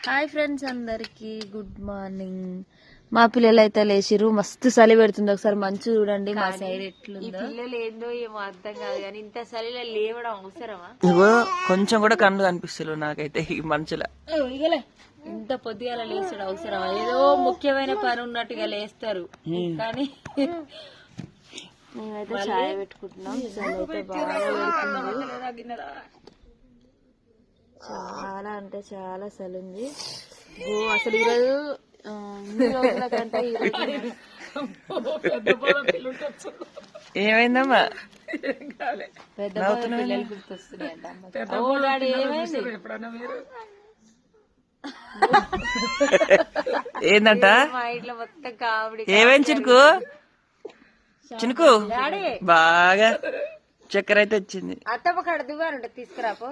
Hi friends, అందరికి good morning. మా పిల్లలు అయితే లేచిరు, మస్తు చలి పెడుతుంది. ఒకసారి మంచు చూడండి మా సైడ్ ఎట్లుందో. పిల్లలు ఏందో ఏమో అర్థం కాదు కానీ ఇంత చలిలో లేవడం అవసరమా? ఇగో కొంచెం కూడా కళ్ళు కనిపిస్తలేవు నాకైతే ఈ మంచుల. ఇగలే ఇంత పొద్దుగాల లేచడం అవసరమా? ఏదో ముఖ్యమైన పని ఉన్నట్టుగా లేస్తారు కానీ మేమైతే చాయ్ పెట్టుకుంటున్నాం. చలి అయితే బాగా పెడుతుంది, చాలా అంటే చాలా చలి ఉంది. అసలు ఈరోజు ఇన్ని రోజుల కంటే ఏమైందమ్మా? పెద్ద పిల్లలు గుర్తొస్తున్నాయంట. ఏమైంది? ఏందంట? మా ఇంట్లో మొత్తం కామెడీ. ఏమైంది చినుకు? చినుకు బాగా చక్కెర అయితే వచ్చింది. అత్తమ్మ కాడ దువ్వారంట తీసుకురాపో.